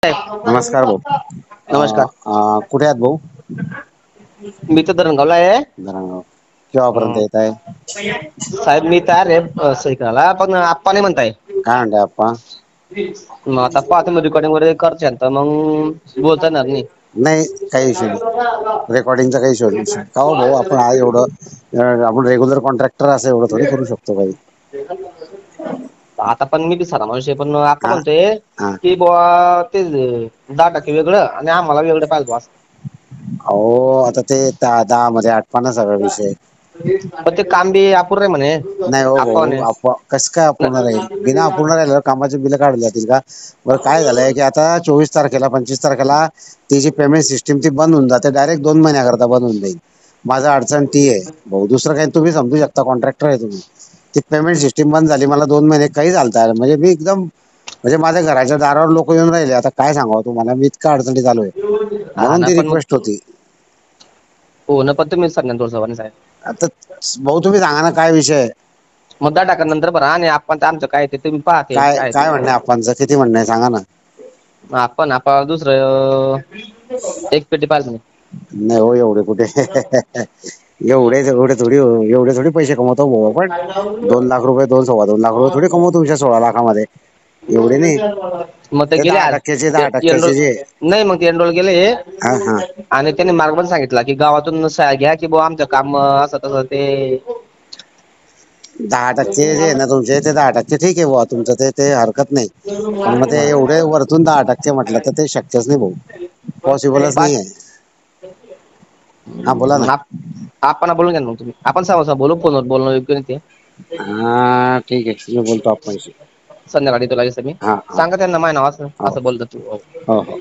नमस्कार भाऊ. नमस्कार. कुठे आहात भाऊ? मी तर धरणगावला आहे. धरणगाव. केव्हापर्यंत येत आहे? साहेब मी तयार आहे सही करायला, पण आप्पा नाही म्हणताय. काय म्हणताय आप्पा? मग आता पाहतो मी रेकॉर्डिंग वगैरे करचे तर मग बोलता येणार नाही. नाही, काही इशू नाही. रेकॉर्डिंगचा काही इशू नाही. का हो भाऊ, आपण आहे एवढं आपण रेग्युलर कॉन्ट्रॅक्टर असं एवढं थोडी करू शकतो काही. आता पण मी बी साधा माणूस आहे, पण आप्पा हा म्हणतोय हा की बुवा ते 10% वेगळं आणि आम्हाला वेगळं पाहिजे बुवा असं. अहो आता ते 10 मध्ये आटपा ना सगळा विषय. पण ते काम बी अपूर्ण आहे म्हणे. नाही हो आप्पा भाऊ, म्हणे कसं काय अपूर्ण राहील? बिना अपूर्ण राहिल्यावर कामाचे बिल काढले जातील का? बरं काय झालंय की आता 24 तारखेला 25 तारखेला ती जी पेमेंट सिस्टीम ती बंद होऊन जाते. डायरेक्ट 2 महिन्याकरता बंद होऊन जाईल. माझं अडचण ती आहे भाऊ, दुसरं काही तुम्ही समजू शकता, कॉन्ट्रॅक्टर आहे तुम्ही. ती पेमेंट सिस्टीम बंद झाली, मला 2 महिने काही चालतं म्हणजे मी एकदम म्हणजे माझ्या घराच्या दारावर लोक येऊन राहिले. आता काय सांगावं तुम्हाला, मी इतका अडचणीत आलोय. हा म्हणून ना ती पण मग रिक्वेस्ट होती. हो ना, पण तुम्ही सांगा ना साहेब. आता भाऊ तुम्ही सांगा ना काय विषय आहे? मग 10% नंतर भरा आणि आपण आमचं काय ते तुम्ही पहा ते काय ते. काय म्हणणं आहे आप्पांचं? किती म्हणणं आहे सांगा ना? आपण दुसरं एक पेटी पाहिजे म्हणे. नाही हो, एवढे कुठे एवढे थोडी पैसे कमवतो भाऊ आपण. 2 लाख रुपये, 2 सव्वा 2 लाख रुपये थोडी कमवतो तुमच्या 16 लाखामध्ये. एवढे नाही. मग ते गेले दहा आज टक्क्याचे 10% जे नाही, मग ते एनरोल गेले. हा हा आणि त्याने मार्ग पण सांगितला की गावातून सह्या घ्या की बुवा आमचं काम असं तसं ते. 10% जे आहे ना तुमचे, ते 10% ठीक आहे बुवा तुमचं ते हरकत नाही. पण मग ते एवढे वरतून 10% म्हटलं तर ते शक्यच नाही भाऊ. पॉसिबलच नाही आहे. हा बोला ना. आप्पांना बोलून घ्या ना मग तुम्ही. आपण समोर बोलू, फोनवर बोलणं योग्य नाही ते. हा ठीक आहे, मी बोलतो आप्पांशी. संध्याकाळी तुला मी हा हा सांगा त्यांना माझं नाव असं हो असं बोलतो तू. हो हो.